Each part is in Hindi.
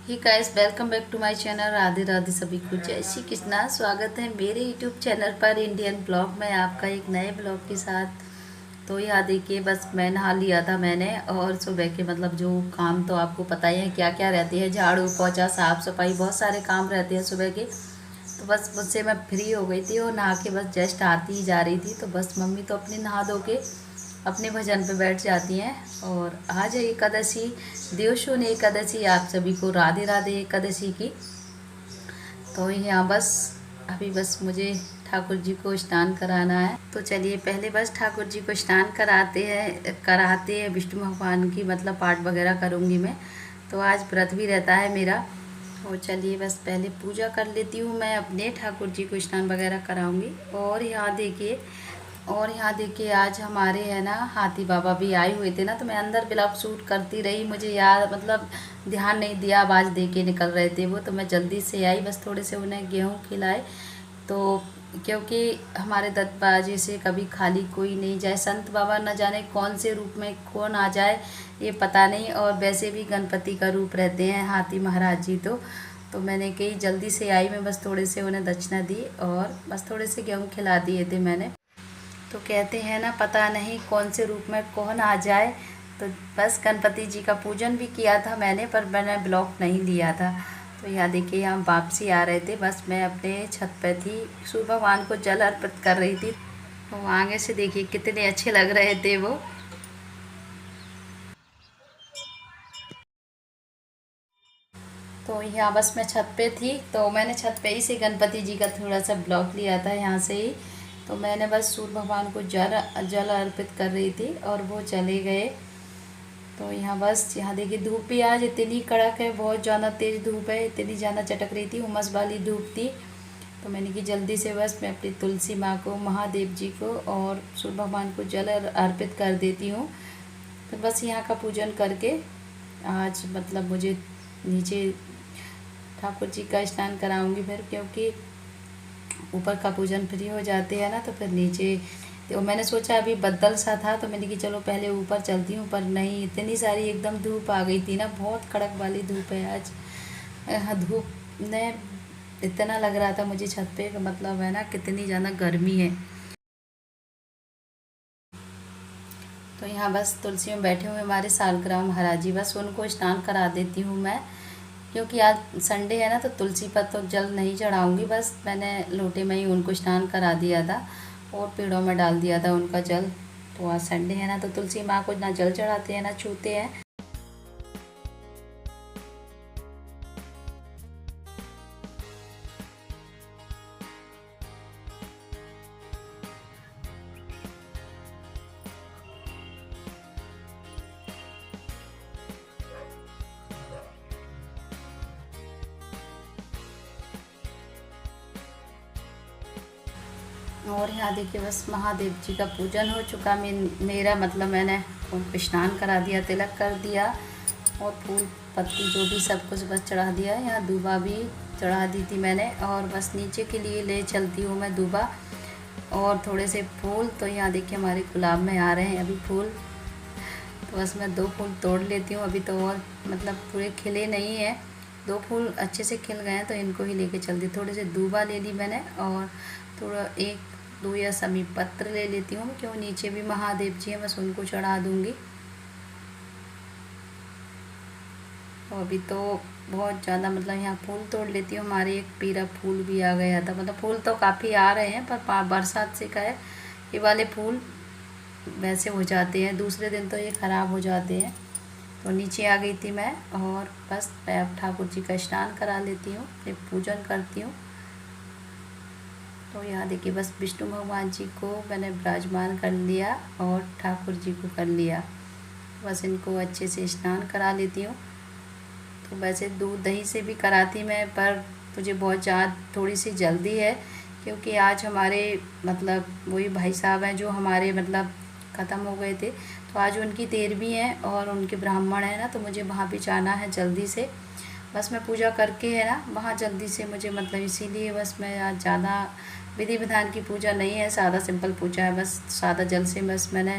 He guys, welcome back to my channel. Radhe Radhe सभी को, जय श्री कृष्णा। स्वागत है मेरे यूट्यूब चैनल पर इंडियन ब्लॉग में, आपका एक नए ब्लॉग के साथ। तो यहाँ देखिए, बस मैं नहा लिया था मैंने, और सुबह के मतलब जो काम तो आपको पता ही है क्या क्या रहती है, झाड़ू पोछा साफ़ सफाई, बहुत सारे काम रहते हैं सुबह के। तो बस मुझसे मैं फ्री हो गई थी और नहा के बस जस्ट आती ही जा रही थी। तो बस मम्मी तो अपनी नहा धो के अपने भजन पे बैठ जाती हैं। और आज है एकादशी, देवशून एकादशी। आप सभी को राधे राधे एकादशी की। तो यहाँ बस अभी बस मुझे ठाकुर जी को स्नान कराना है। तो चलिए पहले बस ठाकुर जी को स्नान कराते हैं विष्णु भगवान की मतलब पाठ वगैरह करूँगी मैं। तो आज व्रत भी रहता है मेरा। तो चलिए बस पहले पूजा कर लेती हूँ मैं अपने, ठाकुर जी को स्नान वगैरह कराऊंगी। और यहाँ देखिए आज हमारे है ना हाथी बाबा भी आए हुए थे ना, तो मैं अंदर ब्लॉग शूट करती रही, मुझे याद मतलब ध्यान नहीं दिया, आवाज़ दे के निकल रहे थे वो। तो मैं जल्दी से आई, बस थोड़े से उन्हें गेहूँ खिलाए। तो क्योंकि हमारे दत्तबाजी से कभी खाली कोई नहीं जाए, संत बाबा न जाने कौन से रूप में कौन आ जाए ये पता नहीं। और वैसे भी गणपति का रूप रहते हैं हाथी महाराज जी। तो मैंने कही जल्दी से आई मैं, बस थोड़े से उन्हें दक्षिणा दी और बस थोड़े से गेहूँ खिला दिए थे मैंने। तो कहते हैं ना, पता नहीं कौन से रूप में कौन आ जाए। तो बस गणपति जी का पूजन भी किया था मैंने, पर मैंने ब्लॉक नहीं लिया था। तो यहाँ देखिए, यहाँ वापसी आ रहे थे, बस मैं अपने छत पे थी, सूर्य भगवान को जल अर्पित कर रही थी। तो आगे से देखिए कितने अच्छे लग रहे थे वो। तो यहाँ बस मैं छत पे थी, तो मैंने छत पे ही से गणपति जी का थोड़ा सा ब्लॉक लिया था यहाँ से ही। तो मैंने बस सूर्य भगवान को जल अर्पित कर रही थी और वो चले गए। तो यहाँ देखिए धूप भी आज इतनी कड़क है, बहुत ज़्यादा तेज़ धूप है, इतनी ज़्यादा चटक रही थी, उमस वाली धूप थी। तो मैंने कि जल्दी से बस मैं अपनी तुलसी माँ को, महादेव जी को और सूर्य भगवान को जल अर्पित कर देती हूँ। तो बस यहाँ का पूजन करके आज मतलब मुझे नीचे ठाकुर जी का स्नान कराऊंगी फिर, क्योंकि ऊपर का पूजन फ्री हो जाते हैं ना, तो फिर नीचे। तो मैंने सोचा अभी बदल सा था, तो मैंने कि चलो पहले ऊपर चलती हूँ, पर नहीं, इतनी सारी एकदम धूप आ गई थी ना, बहुत कड़क वाली धूप है आज। धूप ने इतना लग रहा था मुझे छत पे, मतलब है ना कितनी ज़्यादा गर्मी है। तो यहाँ बस तुलसी में बैठे हुए हमारे सालग्राम महाराज जी, बस उनको स्नान करा देती हूँ मैं, क्योंकि आज संडे है ना, तो तुलसी पर तो जल नहीं चढ़ाऊँगी। बस मैंने लोटे में ही उनको स्नान करा दिया था और पेड़ों में डाल दिया था उनका जल। तो आज संडे है ना, तो तुलसी माँ को ना जल चढ़ाते हैं ना छूते हैं। और यहाँ देखिए बस महादेव जी का पूजन हो चुका। मेरा मतलब मैंने उनको स्नान करा दिया, तिलक कर दिया और फूल पत्ती जो भी सब कुछ बस चढ़ा दिया। यहाँ दूबा भी चढ़ा दी थी मैंने, और बस नीचे के लिए ले चलती हूँ मैं दूबा और थोड़े से फूल। तो यहाँ देखिए हमारे गुलाब में आ रहे हैं अभी फूल, तो बस मैं 2 फूल तोड़ लेती हूँ अभी, तो और मतलब पूरे खिले नहीं हैं, 2 फूल अच्छे से खिल गए हैं, तो इनको ही लेके चलती। थोड़े से दूबा ले ली मैंने और थोड़ा 1-2 या समी पत्र ले लेती हूँ, क्यों नीचे भी महादेव जी हैं, बस उनको चढ़ा दूँगी। तो अभी तो बहुत ज़्यादा मतलब यहाँ फूल तोड़ लेती हूँ। हमारे एक पीला फूल भी आ गया था, मतलब फूल तो काफ़ी आ रहे हैं, पर बरसात से का है, ये वाले फूल वैसे हो जाते हैं, दूसरे दिन तो ये ख़राब हो जाते हैं। तो नीचे आ गई थी मैं, और बस मैं अब ठाकुर जी का स्नान करा लेती हूँ, फिर पूजन करती हूँ। तो यहाँ देखिए बस विष्णु भगवान जी को मैंने विराजमान कर लिया और ठाकुर जी को कर लिया, बस इनको अच्छे से स्नान करा लेती हूँ। तो वैसे दूध दही से भी कराती मैं, पर मुझे बहुत ज़्यादा थोड़ी सी जल्दी है, क्योंकि आज हमारे मतलब वही भाई साहब हैं जो हमारे मतलब ख़त्म हो गए थे, तो आज उनकी 13वीं है और उनके ब्राह्मण है ना, तो मुझे वहाँ भी जाना है जल्दी से। बस मैं पूजा करके है ना वहाँ जल्दी से मुझे मतलब, इसीलिए बस मैं आज ज़्यादा विधि विधान की पूजा नहीं है, सादा सिंपल पूजा है, बस सादा जल से बस मैंने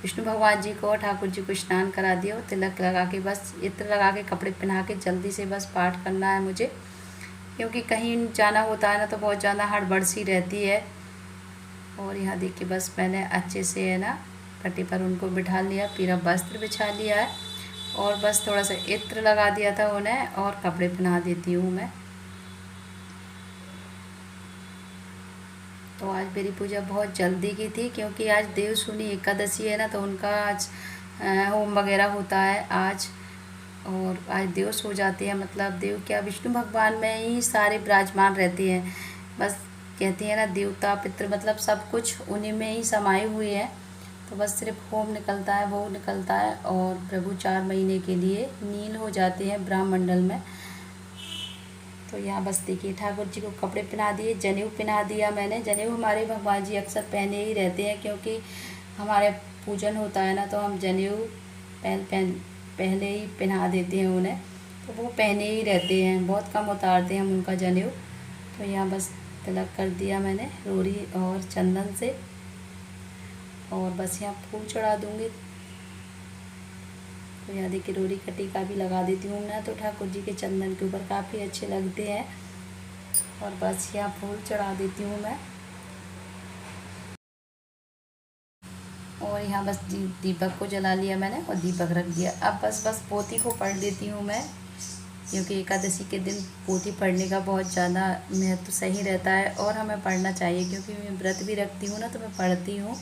विष्णु भगवान जी को और ठाकुर जी को स्नान करा दिया और तिलक लगा के बस इत्र लगा के कपड़े पहना के जल्दी से बस पाठ करना है मुझे, क्योंकि कहीं जाना होता है ना तो बहुत ज़्यादा हड़बड़ सी रहती है। और यहाँ देखिए बस मैंने अच्छे से है ना पट्टी पर उनको बिठा लिया, पूरा वस्त्र बिछा लिया है और बस थोड़ा सा इत्र लगा दिया था उन्हें और कपड़े पहना देती हूँ मैं। तो आज मेरी पूजा बहुत जल्दी की थी, क्योंकि आज देवशूनी एकादशी है ना, तो उनका आज होम वगैरह होता है आज। और आज देव सो जाते हैं, मतलब देव क्या, विष्णु भगवान में ही सारे विराजमान रहते हैं। बस कहते हैं ना देवता पितृ मतलब सब कुछ उन्हीं में ही समाये हुए हैं। तो बस सिर्फ होम निकलता है, भोग निकलता है और प्रभु 4 महीने के लिए नील हो जाते हैं ब्रह्मंडल में। तो यहाँ बस देखिए ठाकुर जी को कपड़े पहना दिए, जनेऊ पहना दिया मैंने। जनेऊ हमारे भगवान जी अक्सर पहने ही रहते हैं, क्योंकि हमारे पूजन होता है ना तो हम जनेऊ पहले ही पहना देते हैं उन्हें, तो वो पहने ही रहते हैं, बहुत कम उतारते हैं हम उनका जनेऊ। तो यहाँ बस तिलक कर दिया मैंने रोरी और चंदन से, और बस यहाँ फूल चढ़ा दूँगी। तो यहाँ देखिए रोरी का टीका भी लगा देती हूँ ना, तो ठाकुर जी के चंदन के ऊपर काफ़ी अच्छे लगते हैं। और बस यहाँ फूल चढ़ा देती हूँ मैं। और यहाँ बस दीपक को जला लिया मैंने और दीपक रख दिया। अब बस पोथी को पढ़ देती हूँ मैं, क्योंकि एकादशी के दिन पोथी पढ़ने का बहुत ज़्यादा महत्व सही रहता है और हमें पढ़ना चाहिए, क्योंकि मैं व्रत भी रखती हूँ ना तो मैं पढ़ती हूँ।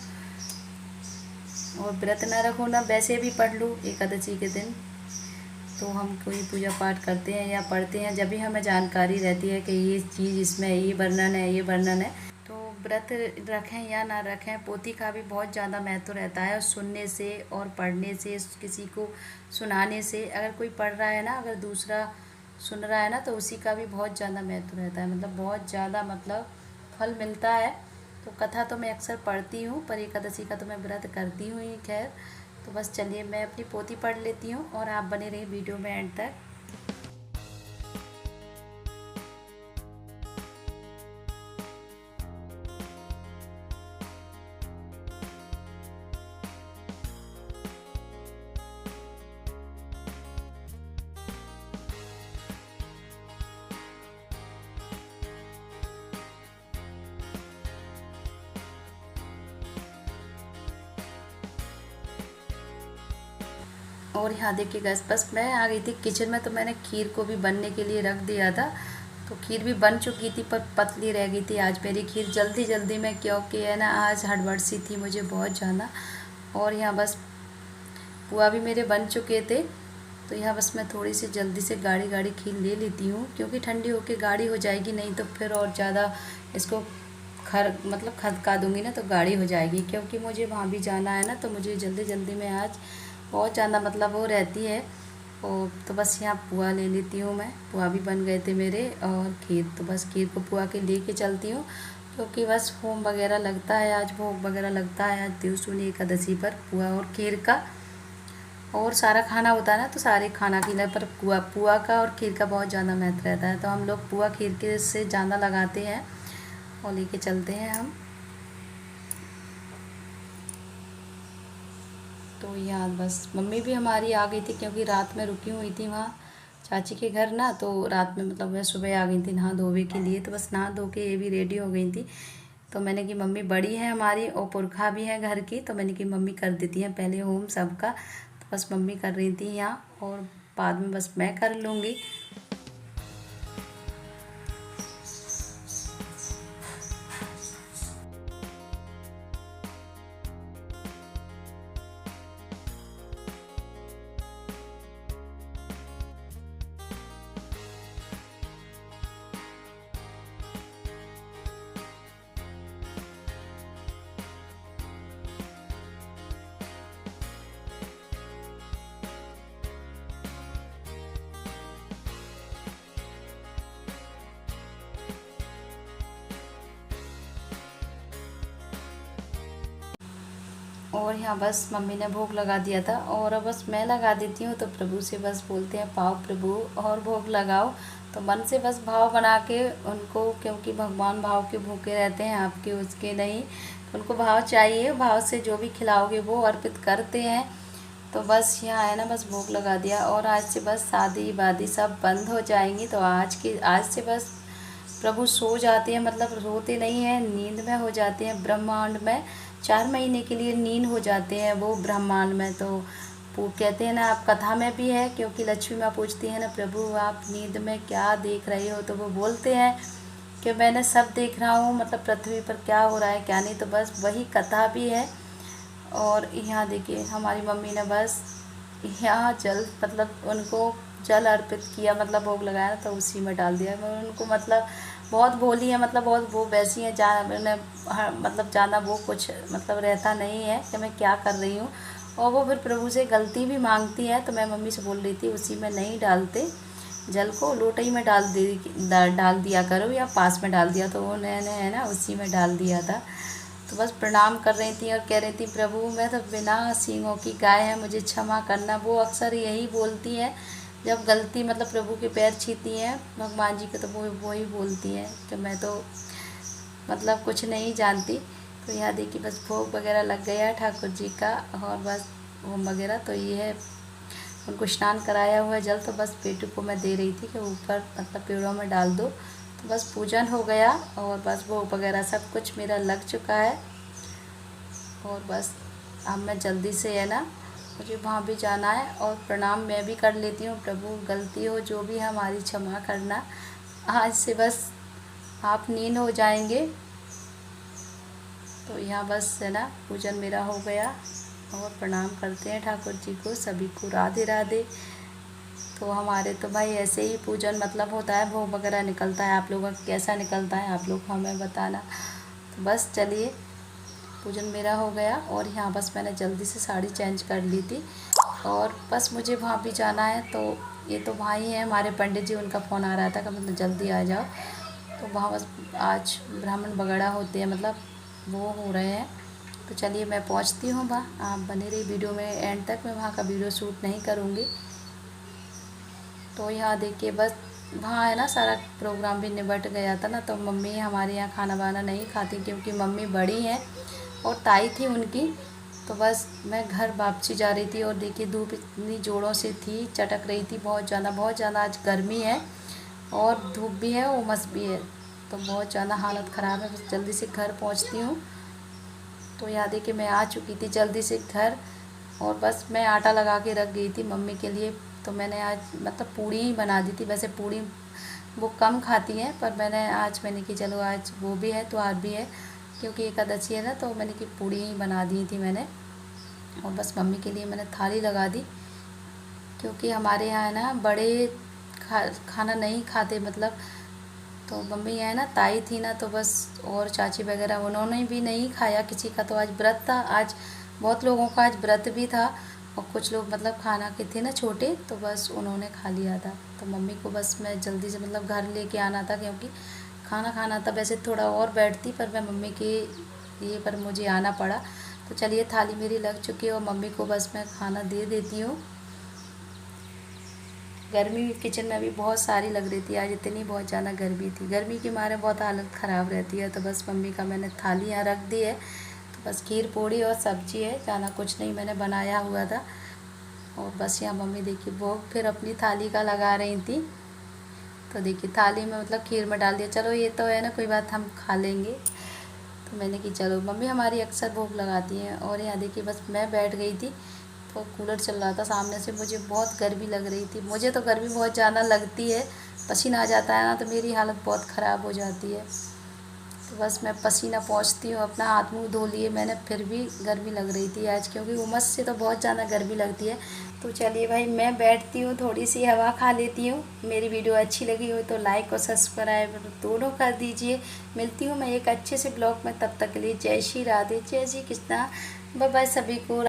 और व्रत ना रखो ना, वैसे भी पढ़ लूँ एकादशी के दिन, तो हम कोई पूजा पाठ करते हैं या पढ़ते हैं जब भी हमें जानकारी रहती है कि ये चीज़ इसमें ये वर्णन है, ये वर्णन है। तो व्रत रखें या ना रखें, पोथी का भी बहुत ज़्यादा महत्व रहता है। सुनने से और पढ़ने से, किसी को सुनाने से, अगर कोई पढ़ रहा है ना, अगर दूसरा सुन रहा है ना, तो उसी का भी बहुत ज़्यादा महत्व रहता है, मतलब बहुत ज़्यादा मतलब फल मिलता है। तो कथा तो मैं अक्सर पढ़ती हूँ, पर एकादशी का तो मैं व्रत करती हूँ ही खैर। तो बस चलिए मैं अपनी पोथी पढ़ लेती हूँ और आप बने रहिए वीडियो में एंड तक। और यहाँ देखिए गैस बस मैं आ गई थी किचन में, तो मैंने खीर को भी बनने के लिए रख दिया था। तो खीर भी बन चुकी थी पर पतली रह गई थी आज मेरी खीर, जल्दी जल्दी में, क्योंकि है ना आज हड़बड़ सी थी मुझे बहुत ज़्यादा। और यहाँ बस पुआ भी मेरे बन चुके थे, तो यहाँ बस मैं थोड़ी सी जल्दी से गाढ़ी गाढ़ी खीर ले लेती हूँ, क्योंकि ठंडी होके गाढ़ी हो जाएगी, नहीं तो फिर और ज़्यादा इसको खदका दूँगी ना तो गाढ़ी हो जाएगी। क्योंकि मुझे वहाँ भी जाना है ना, तो मुझे जल्दी जल्दी में आज बहुत ज़्यादा मतलब वो रहती है। और तो बस यहाँ पुआ ले लेती हूँ मैं, पुआ भी बन गए थे मेरे। और खीर, तो बस खीर को पुआ के लेके चलती हूँ, क्योंकि बस होम वगैरह लगता है आज, भोग वगैरह लगता है आज देवशूनी एकादशी पर पुआ और खीर का। और सारा खाना होता है ना, तो सारे खाना खिला पर पुआ का और खीर का बहुत ज़्यादा महत्व रहता है। तो हम लोग पुआ खीर के से ज़्यादा लगाते हैं और लेके चलते हैं हम। तो यहाँ बस मम्मी भी हमारी आ गई थी, क्योंकि रात में रुकी हुई थी वहाँ चाची के घर ना, तो रात में मतलब मैं सुबह आ गई थी नहा धोवे के लिए। तो बस नहा धो के ये भी रेडी हो गई थी। तो मैंने कि मम्मी बड़ी है हमारी और पुरखा भी है घर की, तो मैंने कि मम्मी कर देती हैं पहले होम सबका। तो बस मम्मी कर रही थी यहाँ, और बाद में बस मैं कर लूँगी। और यहाँ बस मम्मी ने भोग लगा दिया था और अब बस मैं लगा देती हूँ। तो प्रभु से बस बोलते हैं पाओ प्रभु और भोग लगाओ। तो मन से बस भाव बना के उनको, क्योंकि भगवान भाव के भूखे रहते हैं, आपके उसके नहीं। तो उनको भाव चाहिए, भाव से जो भी खिलाओगे वो अर्पित करते हैं। तो बस यहाँ है ना, बस भोग लगा दिया। और आज से बस शादी वादी सब बंद हो जाएंगी। तो आज से बस प्रभु सो जाते हैं, मतलब रोते नहीं हैं, नींद में हो जाते हैं ब्रह्मांड में। 4 महीने के लिए नींद हो जाते हैं वो ब्रह्मांड में। तो वो कहते हैं ना, आप कथा में भी है, क्योंकि लक्ष्मी माँ पूछती है ना, प्रभु आप नींद में क्या देख रहे हो? तो वो बोलते हैं कि मैंने सब देख रहा हूँ, मतलब पृथ्वी पर क्या हो रहा है क्या नहीं। तो बस वही कथा भी है। और यहाँ देखिए हमारी मम्मी ने बस यहाँ जल, मतलब उनको जल अर्पित किया, मतलब भोग लगाया तो उसी में डाल दिया। मैं उनको, मतलब बहुत भोली है, मतलब बहुत वो वैसी है, मतलब जाना वो कुछ मतलब रहता नहीं है कि मैं क्या कर रही हूँ। और वो फिर प्रभु से गलती भी मांगती है। तो मैं मम्मी से बोल रही थी उसी में नहीं डालते जल को, लोटे में डाल दिया करो, या पास में डाल दिया। तो उन्होंने है ना उसी में डाल दिया था। तो बस प्रणाम कर रही थी और कह रही थी प्रभु मैं तो बिना सींगों की गाय है, मुझे क्षमा करना। वो अक्सर यही बोलती है जब गलती, मतलब प्रभु के पैर छूती हैं भगवान जी के, तो वो ही बोलती हैं कि मैं तो मतलब कुछ नहीं जानती। तो यहाँ देखिए बस भोग वगैरह लग गया ठाकुर जी का, और बस होम वगैरह। तो ये है, उनको स्नान कराया हुआ जल तो बस बेटू को मैं दे रही थी कि ऊपर मतलब पेड़ों में डाल दो। तो बस पूजन हो गया और बस भोग वगैरह सब कुछ मेरा लग चुका है। और बस अब मैं जल्दी से है ना, मुझे वहाँ भी जाना है। और प्रणाम मैं भी कर लेती हूँ, प्रभु गलती हो जो भी हमारी क्षमा करना। आज से बस आप नींद हो जाएंगे। तो यहाँ बस है ना पूजन मेरा हो गया। और प्रणाम करते हैं ठाकुर जी को, सभी को राधे राधे। तो हमारे तो भाई ऐसे ही पूजन मतलब होता है, भोग वगैरह निकलता है। आप लोगों का कैसा निकलता है आप लोग हमें बताना। तो बस चलिए, पूजन मेरा हो गया। और यहाँ बस मैंने जल्दी से साड़ी चेंज कर ली थी और बस मुझे वहाँ भी जाना है। तो ये तो भाई हैं हमारे पंडित जी, उनका फ़ोन आ रहा था कि मतलब जल्दी आ जाओ। तो वहाँ बस आज ब्राह्मण वगैरह होते हैं, मतलब वो हो रहे हैं। तो चलिए मैं पहुँचती हूँ वहाँ, आप बने रही वीडियो में एंड तक। मैं वहाँ का वीडियो शूट नहीं करूँगी। तो यहाँ देखिए बस वहाँ है ना सारा प्रोग्राम भी निबट गया था ना। तो मम्मी हमारे यहाँ खाना वाना नहीं खाती, क्योंकि मम्मी बड़ी हैं और ताई थी उनकी। तो बस मैं घर वापसी जा रही थी और देखिए धूप इतनी ज़ोरों से थी, चटक रही थी बहुत ज़्यादा। आज गर्मी है और धूप भी है, उमस भी है, तो बहुत ज़्यादा हालत ख़राब है। बस जल्दी से घर पहुँचती हूँ। तो यहाँ देखिए मैं आ चुकी थी जल्दी से घर। और बस मैं आटा लगा के रख गई थी मम्मी के लिए। तो मैंने आज मतलब पूड़ी ही बना दी थी। वैसे पूड़ी वो कम खाती हैं, पर मैंने कि चलो आज वो भी है तो आज भी है, क्योंकि एकादशी है ना। तो मैंने कि पूड़ी ही बना दी थी मैंने। और बस मम्मी के लिए मैंने थाली लगा दी, क्योंकि हमारे यहाँ है ना बड़े खाना नहीं खाते, मतलब। तो मम्मी है ना ताई थी ना, तो बस और चाची वगैरह उन्होंने भी नहीं खाया किसी का। तो आज व्रत था, आज बहुत लोगों का आज व्रत भी था। और कुछ लोग मतलब खाना के थे ना छोटे, तो बस उन्होंने खा लिया था। तो मम्मी को बस मैं जल्दी से मतलब घर लेके आना था, क्योंकि खाना खाना था। वैसे थोड़ा और बैठती, पर मैं मम्मी के ये पर मुझे आना पड़ा। तो चलिए थाली मेरी लग चुकी है और मम्मी को बस मैं खाना दे देती हूँ। गर्मी भी किचन में भी बहुत सारी लग रही थी आज, इतनी बहुत ज़्यादा गर्मी थी। गर्मी के मारे बहुत हालत ख़राब रहती है। तो बस मम्मी का मैंने थाली यहाँ रख दी है। तो बस खीर पूड़ी और सब्जी है, ज़्यादा कुछ नहीं मैंने बनाया हुआ था। और बस यहाँ मम्मी देखिए भोग फिर अपनी थाली का लगा रही थी। तो देखिए थाली में मतलब खीर में डाल दिया। चलो ये तो है ना, कोई बात, हम खा लेंगे। तो मैंने कि चलो, मम्मी हमारी अक्सर भोग लगाती हैं। और यहाँ देखिए बस मैं बैठ गई थी, तो कूलर चल रहा था सामने से। मुझे बहुत गर्मी लग रही थी, मुझे तो गर्मी बहुत ज़्यादा लगती है। पसीना आ जाता है ना, तो मेरी हालत बहुत ख़राब हो जाती है। तो बस मैं पसीना पहुँचती हूँ, अपना हाथ मुँह धो लिए मैंने, फिर भी गर्मी लग रही थी आज, क्योंकि उमस से तो बहुत ज़्यादा गर्मी लगती है। तो चलिए भाई मैं बैठती हूँ, थोड़ी सी हवा खा लेती हूँ। मेरी वीडियो अच्छी लगी हो तो लाइक और सब्सक्राइब दोनों कर दीजिए। मिलती हूँ मैं एक अच्छे से ब्लॉग में, तब तक के लिए जय श्री राधे, जय श्री कृष्णा, बाय बाय सभी को।